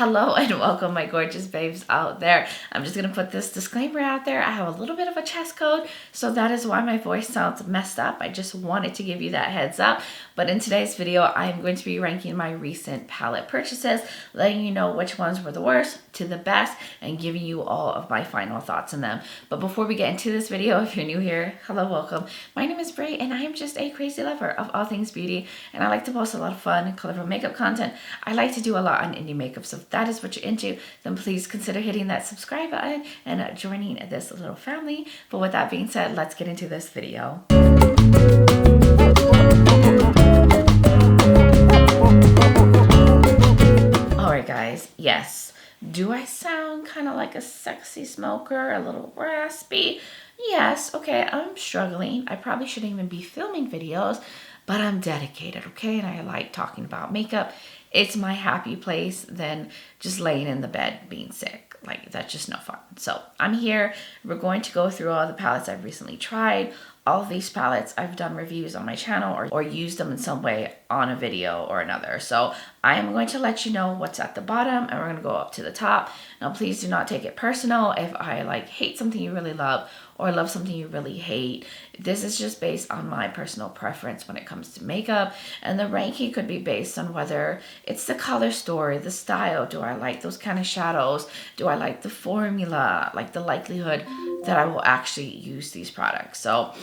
Hello and welcome, my gorgeous babes out there. I'm just gonna put this disclaimer out there. I have a little bit of a chest cold, so that is why my voice sounds messed up. I just wanted to give you that heads up. But in today's video, I'm going to be ranking my recent palette purchases, letting you know which ones were the worst to the best, and giving you all of my final thoughts on them. But before we get into this video, if you're new here, hello, welcome. My name is Bray, and I am just a crazy lover of all things beauty, and I like to post a lot of fun and colorful makeup content. I like to do a lot on indie makeup, so if that is what you're into, then please consider hitting that subscribe button and joining this little family. But with that being said, let's get into this video. Alright guys, yes. Do I sound kind of like a sexy smoker, a little raspy? Yes, okay, I'm struggling. I probably shouldn't even be filming videos, but I'm dedicated, okay? And I like talking about makeup. It's my happy place than just laying in the bed being sick. Like, that's just no fun. So I'm here. We're going to go through all the palettes I've recently tried. All of these palettes I've done reviews on my channel or used them in some way on a video or another. So I am going to let you know what's at the bottom, and we're going to go up to the top. Now please do not take it personal if I hate something you really love or love something you really hate. This is just based on my personal preference when it comes to makeup, and the ranking could be based on whether it's the color story, the style. Do I like those kind of shadows? Do I like the formula? Like the likelihood that I will actually use these products. So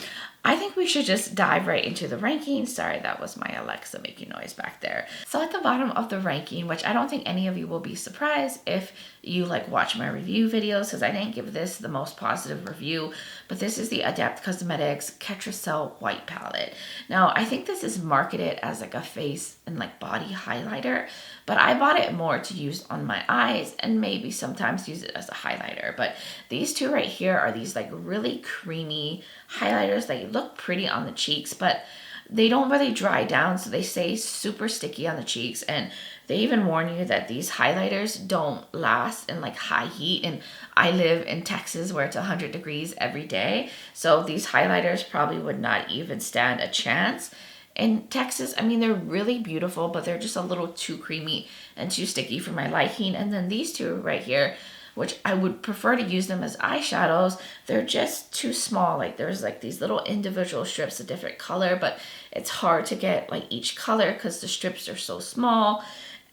I think we should just dive right into the ranking. Sorry, that was my Alexa making noise back there. So at the bottom of the ranking, which I don't think any of you will be surprised if you watch my review videos, because I didn't give this the most positive review, but this is the Adept Cosmetics Ketracel White Palette. Now, I think this is marketed as a face and body highlighter, but I bought it more to use on my eyes and maybe sometimes use it as a highlighter. But these two right here are these really creamy highlighters that look pretty on the cheeks, but they don't really dry down, so they stay super sticky on the cheeks. And they even warn you that these highlighters don't last in high heat, and I live in Texas where it's 100 degrees every day, so these highlighters probably would not even stand a chance in Texas. I mean, they're really beautiful, but they're just a little too creamy and too sticky for my liking. And then these two right here, which I would prefer to use them as eyeshadows, they're just too small. There's these little individual strips of different color, but it's hard to get each color because the strips are so small,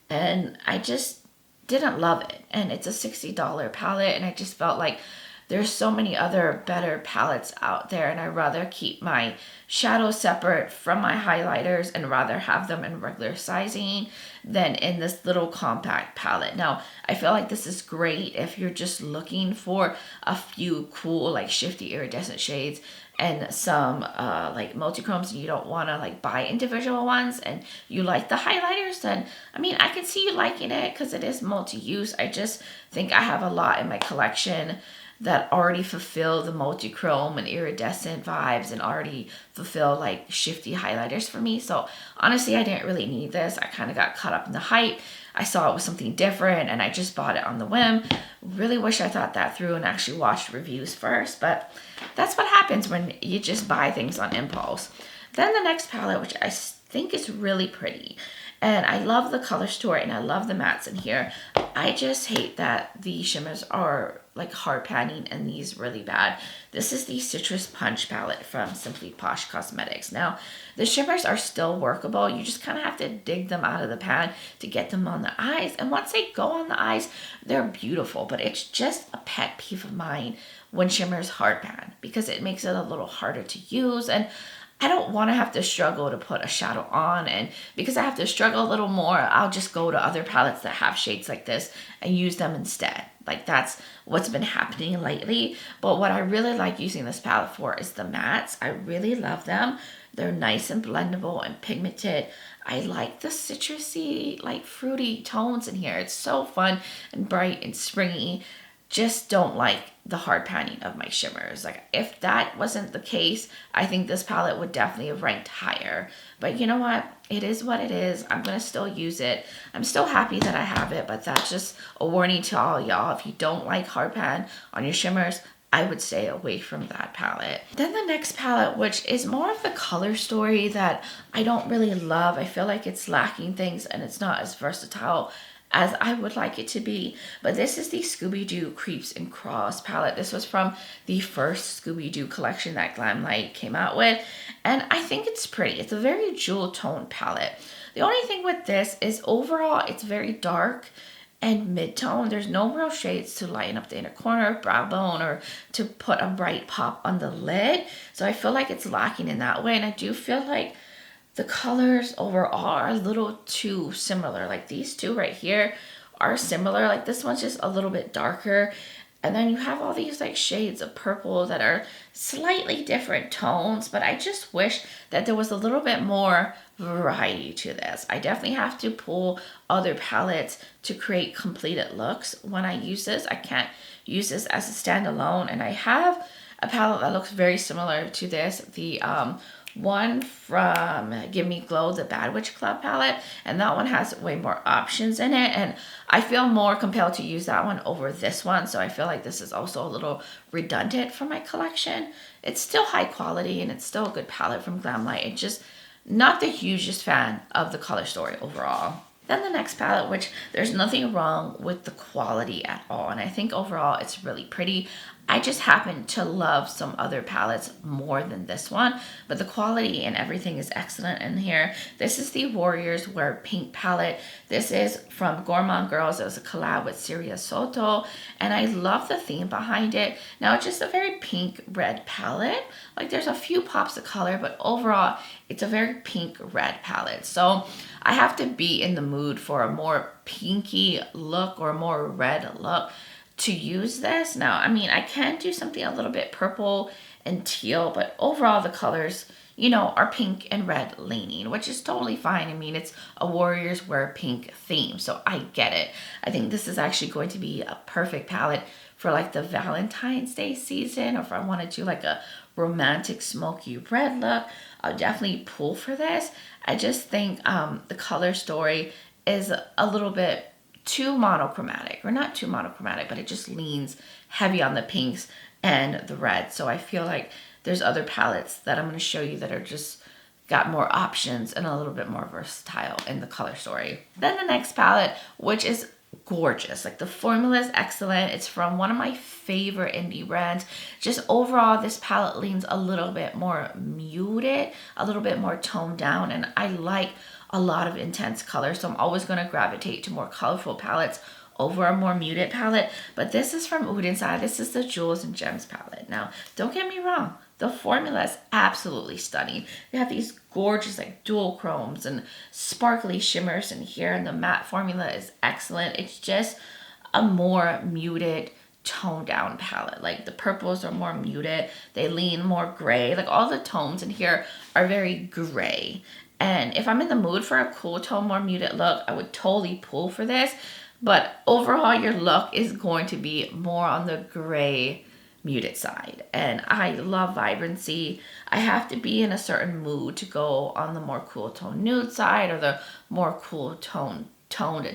and I just didn't love it. And it's a $60 palette, and I just felt like there's so many other better palettes out there, and I'd rather keep my shadows separate from my highlighters and rather have them in regular sizing than in this little compact palette. Now, I feel like this is great if you're just looking for a few cool, shifty iridescent shades and some multi-chromes, and you don't want to buy individual ones and you like the highlighters, then I mean, I can see you liking it because it is multi-use. I just think I have a lot in my collection that already fulfill the multi-chrome and iridescent vibes and already fulfill shifty highlighters for me. So honestly, I didn't really need this. I kind of got caught up in the hype. I saw it was something different and I just bought it on the whim. Really wish I thought that through and actually watched reviews first, but that's what happens when you just buy things on impulse. Then the next palette, which I think is really pretty, and I love the color story and I love the mattes in here. I just hate that the shimmers are hard panning and these really bad. This is the Citrus Punch palette from Simply Posh Cosmetics. Now, the shimmers are still workable. You just kind of have to dig them out of the pan to get them on the eyes. And once they go on the eyes, they're beautiful. But it's just a pet peeve of mine when shimmers hard pan because it makes it a little harder to use. And I don't want to have to struggle to put a shadow on, and because I have to struggle a little more, I'll just go to other palettes that have shades like this and use them instead. That's what's been happening lately. But what I really like using this palette for is the mattes. I really love them. They're nice and blendable and pigmented. I like the citrusy, fruity tones in here. It's so fun and bright and springy. Just don't like the hard panning of my shimmers. If that wasn't the case, I think this palette would definitely have ranked higher. But you know what? It is what it is. I'm going to still use it. I'm still happy that I have it, but that's just a warning to all y'all. If you don't like hard pan on your shimmers, I would stay away from that palette. Then the next palette, which is more of the color story that I don't really love. I feel like it's lacking things and it's not as versatile as I would like it to be. But this is the Scooby-Doo Creeps and Crawls palette. This was from the first Scooby-Doo collection that Glamlite came out with. And I think it's pretty. It's a very jewel tone palette. The only thing with this is overall it's very dark and mid-tone. There's no real shades to lighten up the inner corner, brow bone, or to put a bright pop on the lid. So I feel like it's lacking in that way. And I do feel like the colors overall are a little too similar. Like these two right here are similar. Like this one's just a little bit darker. And then you have all these like shades of purple that are slightly different tones, but I just wish that there was a little bit more variety to this. I definitely have to pull other palettes to create completed looks when I use this. I can't use this as a standalone. And I have a palette that looks very similar to this. The one from Give Me Glow, the Bad Witch Club palette, and that one has way more options in it, and I feel more compelled to use that one over this one. So I feel like this is also a little redundant for my collection. It's still high quality and it's still a good palette from Glamlite. It's just not the hugest fan of the color story overall. Then the next palette, which there's nothing wrong with the quality at all, and I think overall it's really pretty. I just happen to love some other palettes more than this one, but the quality and everything is excellent in here. This is the Warriors Wear Pink palette. This is from Gourmand Girls. It was a collab with Syria Soto, and I love the theme behind it. Now, it's just a very pink-red palette. Like, there's a few pops of color, but overall, it's a very pink-red palette. So I have to be in the mood for a more pinky look or a more red look to use this. Now, I mean, I can do something a little bit purple and teal, but overall the colors, you know, are pink and red leaning, which is totally fine. I mean, it's a Warriors Wear Pink theme, so I get it. I think this is actually going to be a perfect palette for like the Valentine's Day season, or if I want to do like a romantic smoky red look, I'll definitely pull for this. I just think the color story is a little bit too monochromatic, or not too monochromatic, but it just leans heavy on the pinks and the red. So I feel like there's other palettes that I'm going to show you that are just got more options and a little bit more versatile in the color story. Then the next palette, which is gorgeous. Like, the formula is excellent. It's from one of my favorite indie brands. Just overall, this palette leans a little bit more muted, a little bit more toned down, and I like a lot of intense color, so I'm always going to gravitate to more colorful palettes over a more muted palette. But this is from Odin. This is the Jewels and Gems palette. Now, don't get me wrong, the formula is absolutely stunning. They have these gorgeous like dual chromes and sparkly shimmers in here, and the matte formula is excellent. It's just a more muted, toned down palette. Like, the purples are more muted, they lean more gray. Like, all the tones in here are very gray. And if I'm in the mood for a cool tone, more muted look, I would totally pull for this. But overall, your look is going to be more on the gray muted side. And I love vibrancy. I have to be in a certain mood to go on the more cool tone nude side, or the more cool toned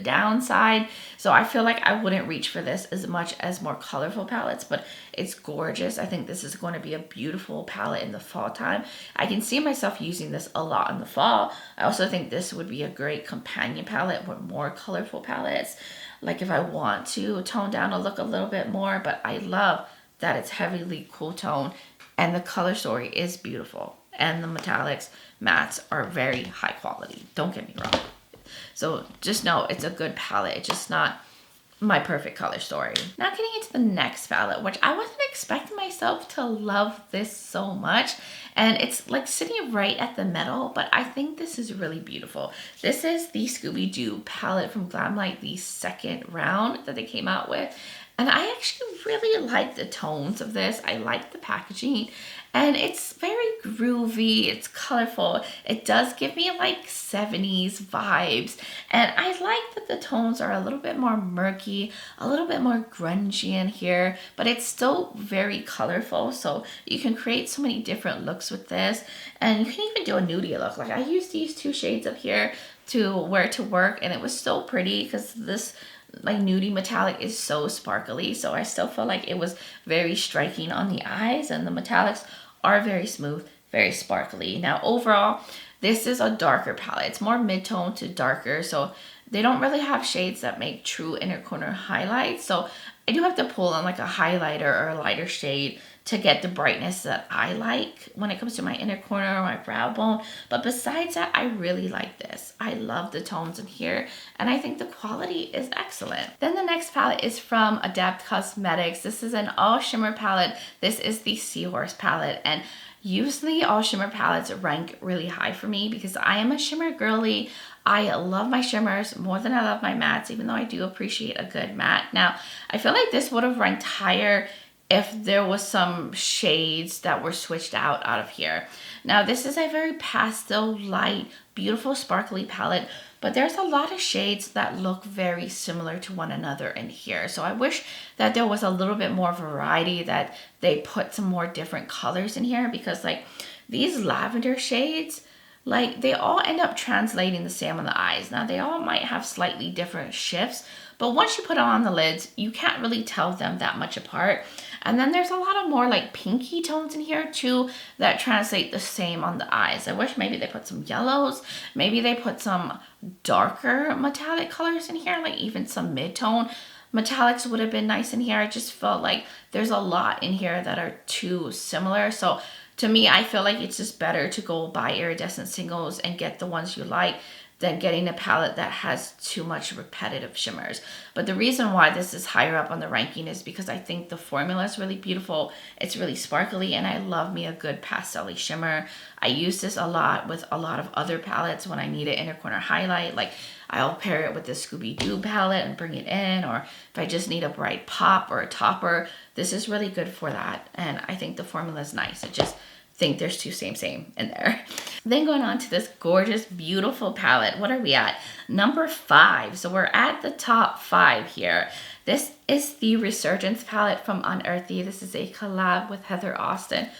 down side. So I feel like I wouldn't reach for this as much as more colorful palettes, but it's gorgeous. I think this is going to be a beautiful palette in the fall time. I can see myself using this a lot in the fall. I also think this would be a great companion palette with more colorful palettes, like if I want to tone down a look a little bit more. But I love that it's heavily cool tone and the color story is beautiful, and the metallics mattes are very high quality. Don't get me wrong. So just know it's a good palette. It's just not my perfect color story. Now getting into the next palette, which I wasn't expecting myself to love this so much. And it's like sitting right at the middle, but I think this is really beautiful. This is the Scooby-Doo palette from Glamlite, the second round that they came out with. And I actually really like the tones of this. I like the packaging, and it's very groovy. It's colorful. It does give me like 70s vibes. And I like that the tones are a little bit more murky, a little bit more grungy in here, but it's still very colorful. So you can create so many different looks with this. And you can even do a nudie look. Like, I used these two shades up here to wear to work, and it was so pretty because this like nudie metallic is so sparkly. So I still feel like it was very striking on the eyes, and the metallics are very smooth, very sparkly. Now overall, this is a darker palette. It's more mid-tone to darker. So they don't really have shades that make true inner corner highlights. So I do have to pull on like a highlighter or a lighter shade to get the brightness that I like when it comes to my inner corner or my brow bone. But besides that, I really like this. I love the tones in here, and I think the quality is excellent. Then the next palette is from Adept Cosmetics. This is an all shimmer palette. This is the Seahorse palette, and usually all shimmer palettes rank really high for me because I am a shimmer girly. I love my shimmers more than I love my mattes, even though I do appreciate a good matte. Now, I feel like this would have ranked higher if there was some shades that were switched out of here. Now, this is a very pastel, light, beautiful, sparkly palette, but there's a lot of shades that look very similar to one another in here. So I wish that there was a little bit more variety, that they put some more different colors in here, because like these lavender shades, like they all end up translating the same on the eyes. Now, they all might have slightly different shifts, but once you put on the lids, you can't really tell them that much apart. And then there's a lot of more like pinky tones in here too that translate the same on the eyes. I wish maybe they put some yellows, maybe they put some darker metallic colors in here, like even some mid-tone metallics would have been nice in here. I just felt like there's a lot in here that are too similar. So to me, I feel like it's just better to go buy iridescent singles and get the ones you like than getting a palette that has too much repetitive shimmers. But the reason why this is higher up on the ranking is because I think the formula is really beautiful. It's really sparkly, and I love me a good pastel-y shimmer. I use this a lot with a lot of other palettes when I need an inner corner highlight. Like I'll pair it with the Scooby-Doo palette and bring it in, or if I just need a bright pop or a topper, this is really good for that. And I think the formula is nice. It just think there's two same in there. Then going on to this gorgeous, beautiful palette. What are we at? Number 5. So we're at the top 5 here. This is the Resurgence palette from Unearthly. This is a collab with Heather Austin.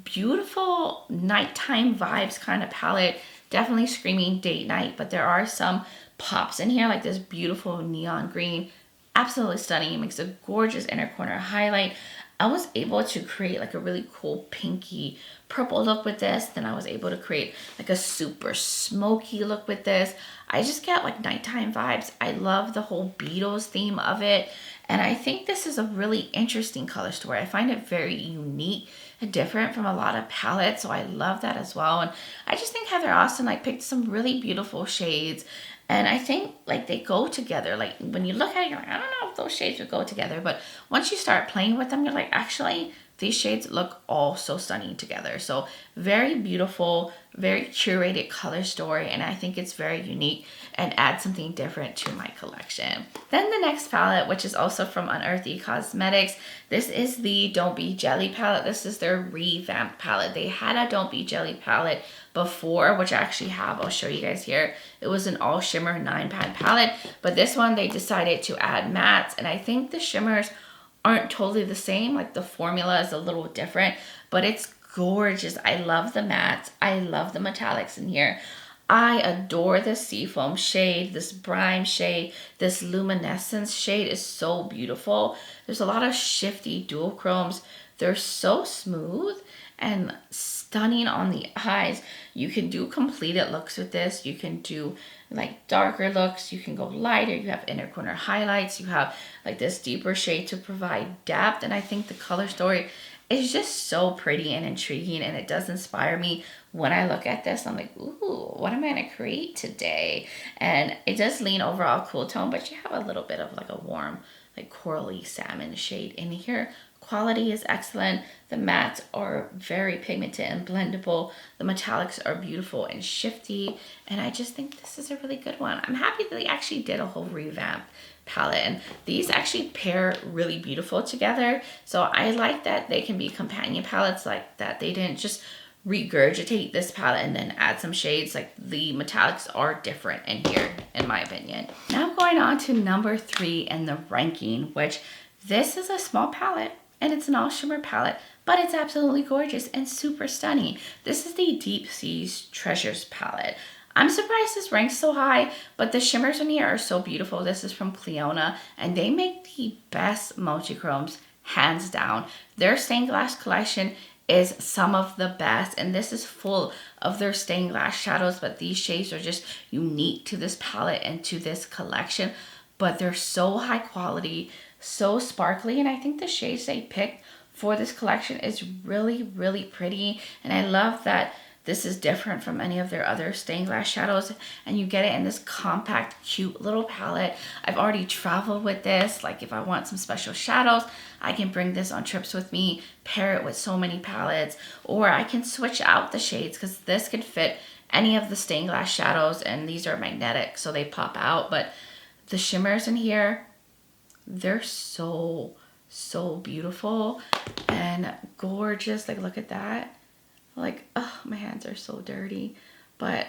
Beautiful nighttime vibes kind of palette. Definitely screaming date night, but there are some pops in here, like this beautiful neon green. Absolutely stunning. It makes a gorgeous inner corner highlight. I was able to create like a really cool pinky purple look with this. Then I was able to create like a super smoky look with this. I just get like nighttime vibes. I love the whole Beatles theme of it. And I think this is a really interesting color story. I find it very unique and different from a lot of palettes. So I love that as well. And I just think Heather Austin like picked some really beautiful shades. And I think like they go together. Like when you look at it, you're like, I don't know if those shades would go together. But once you start playing with them, you're like, actually, these shades look all so stunning together. So very beautiful, very curated color story. And I think it's very unique and adds something different to my collection. Then the next palette, which is also from Unearthly Cosmetics. This is the Don't Be Jelly palette. This is their revamped palette. They had a Don't Be Jelly palette before, which I actually have. I'll show you guys here. It was an all shimmer 9-pan palette, but this one they decided to add mattes, and I think the shimmers aren't totally the same. Like the formula is a little different, but it's gorgeous. I love the mattes. I love the metallics in here. I adore this seafoam shade, this brine shade, this luminescence shade is so beautiful. There's a lot of shifty duochromes. They're so smooth and stunning on the eyes. You can do completed looks with this. You can do like darker looks. You can go lighter. You have inner corner highlights. You have like this deeper shade to provide depth. And I think the color story is just so pretty and intriguing, and it does inspire me. When I look at this, I'm like, ooh, what am I gonna create today? And it does lean overall cool tone, but you have a little bit of like a warm, like corally salmon shade in here. Quality is excellent. The mattes are very pigmented and blendable. The metallics are beautiful and shifty. And I just think this is a really good one. I'm happy that they actually did a whole revamp palette. And these actually pair really beautiful together. So I like that they can be companion palettes like that. They didn't just regurgitate this palette and then add some shades. Like the metallics are different in here, in my opinion. Now I'm going on to number 3 in the ranking, which this is a small palette. And it's an all shimmer palette, but it's absolutely gorgeous and super stunning. This is the Deep Seas Treasures palette. I'm surprised this ranks so high, but the shimmers in here are so beautiful. This is from Clionadh, and they make the best multichromes, hands down. Their stained glass collection is some of the best, and this is full of their stained glass shadows, but these shades are just unique to this palette and to this collection. But they're so high quality, so sparkly, and I think the shades they picked for this collection is really, really pretty. And I love that this is different from any of their other stained glass shadows, and you get it in this compact, cute little palette. I've already traveled with this. Like if I want some special shadows, I can bring this on trips with me, pair it with so many palettes, or I can switch out the shades because this could fit any of the stained glass shadows, and these are magnetic, so they pop out. But the shimmers in here, they're so beautiful and gorgeous. Like look at that. Like, oh, my hands are so dirty, but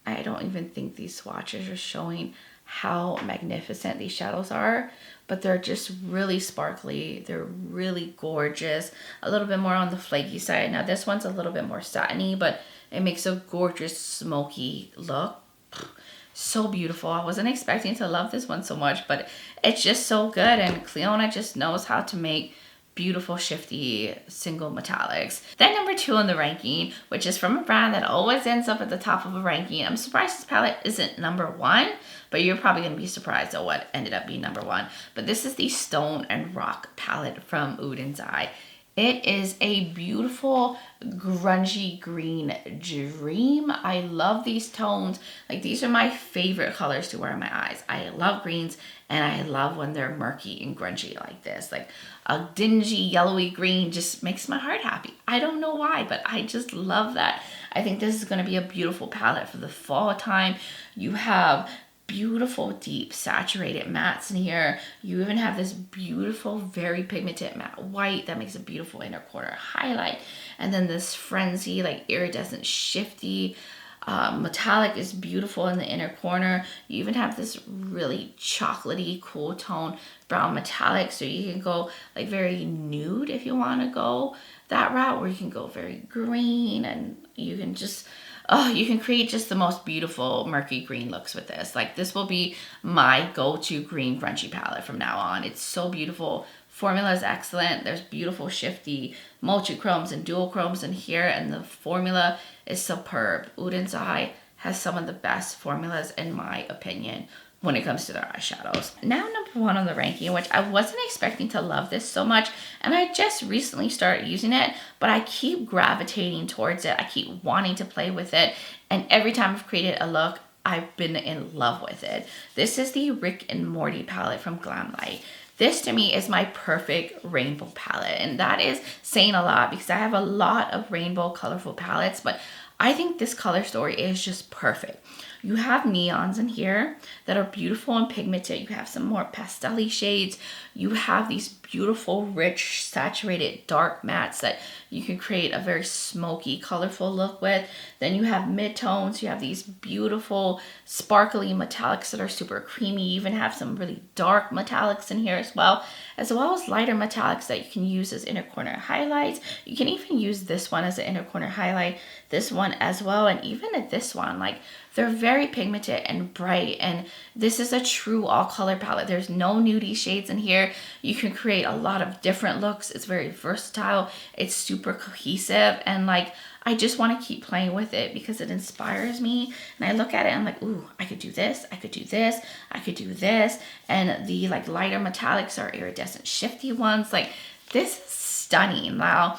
I don't even think these swatches are showing how magnificent these shadows are, but they're just really sparkly. They're really gorgeous. A little bit more on the flaky side. Now this one's a little bit more satiny, but it makes a gorgeous smoky look. So beautiful. I wasn't expecting to love this one so much, but it's just so good, and Clionadh just knows how to make beautiful shifty single metallics. Then number 2 on the ranking, which is from a brand that always ends up at the top of a ranking. I'm surprised this palette isn't number 1, but you're probably gonna be surprised at what ended up being number 1. But this is the Stone and Rock palette from Odin's Eye. It is a beautiful grungy green dream. I love these tones. Like these are my favorite colors to wear in my eyes. I love greens, and I love when they're murky and grungy like this. Like a dingy yellowy green just makes my heart happy. I don't know why, but I just love that. I think this is going to be a beautiful palette for the fall time. You have beautiful deep saturated mattes in here. You even have this beautiful very pigmented matte white that makes a beautiful inner corner highlight, and then this frenzy like iridescent shifty metallic is beautiful in the inner corner. You even have this really chocolatey cool tone brown metallic, so you can go like very nude if you want to go that route, or you can go very green, and you can just you can create just the most beautiful murky green looks with this. Like this will be my go-to green grungy palette from now on. It's so beautiful. Formula is excellent. There's beautiful shifty multi-chromes and dual chromes in here, and the formula is superb. Odin's Eye has some of the best formulas in my opinion when it comes to their eyeshadows. Now number 1 on the ranking, which I wasn't expecting to love this so much, and I just recently started using it, but I keep gravitating towards it. I keep wanting to play with it, and every time I've created a look, I've been in love with it. This is the Rick and Morty palette from Glamlite. This to me is my perfect rainbow palette, and that is saying a lot because I have a lot of rainbow colorful palettes, but I think this color story is just perfect. You have neons in here that are beautiful and pigmented. You have some more pastel-y shades. You have these beautiful, rich, saturated, dark mattes that you can create a very smoky, colorful look with. Then you have mid-tones. You have these beautiful, sparkly metallics that are super creamy. You even have some really dark metallics in here as well as lighter metallics that you can use as inner corner highlights. You can even use this one as an inner corner highlight, this one as well, and even at this one. Like, they're very pigmented and bright, and this is a true all color palette. There's no nudie shades in here. You can create a lot of different looks. It's very versatile. It's super cohesive, and like, I just want to keep playing with it because it inspires me. And I look at it and I'm like, ooh, I could do this, I could do this, I could do this. And the like lighter metallics are iridescent shifty ones. Like, this is stunning. Now,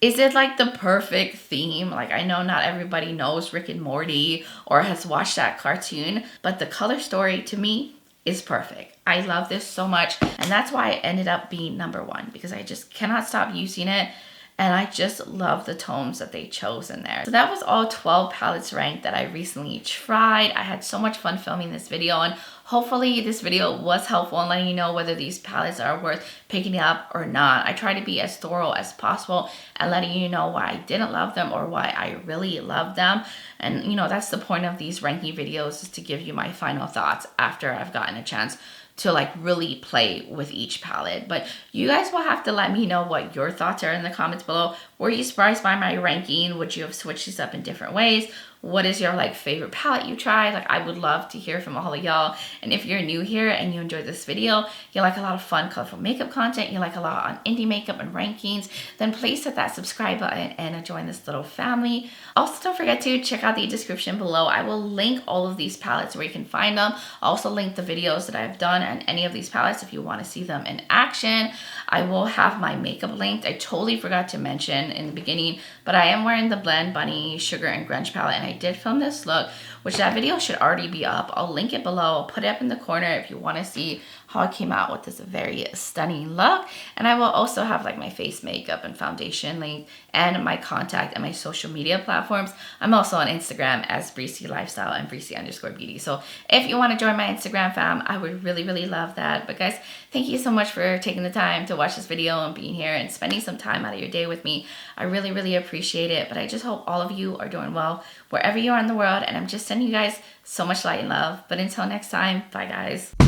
is it like the perfect theme? Like, I know not everybody knows Rick and Morty or has watched that cartoon, but the color story to me is perfect. I love this so much, and that's why it ended up being number 1 because I just cannot stop using it. And I just love the tones that they chose in there. So that was all 12 palettes ranked that I recently tried. I had so much fun filming this video, and hopefully this video was helpful in letting you know whether these palettes are worth picking up or not. I try to be as thorough as possible and letting you know why I didn't love them or why I really love them. And you know, that's the point of these ranking videos, is to give you my final thoughts after I've gotten a chance to like really play with each palette. But you guys will have to let me know what your thoughts are in the comments below. Were you surprised by my ranking? Would you have switched this up in different ways? what is your like favorite palette you tried. Like I would love to hear from all of y'all. And if you're new here and you enjoyed this video, you like a lot of fun, colorful makeup content, you like a lot on indie makeup and rankings, then please hit that subscribe button and join this little family. Also, don't forget to check out the description below. I will link all of these palettes where you can find them. I'll also link the videos that I've done on any of these palettes if you want to see them in action. I will have my makeup linked. I totally forgot to mention in the beginning, but I am wearing the Blend Bunny Sugar and Grunge palette, and I did film this look, which that video should already be up. I'll link it below. I'll put it up in the corner if you want to see how I came out with this very stunning look. And I will also have like my face makeup and foundation link and my contact and my social media platforms. I'm also on Instagram as Breezy Lifestyle and Breezy_beauty. So if you want to join my Instagram fam, I would really, really love that. But guys, thank you so much for taking the time to watch this video and being here and spending some time out of your day with me. I really, really appreciate it. But I just hope all of you are doing well wherever you are in the world. And I'm just sending you guys so much light and love. But until next time, bye guys.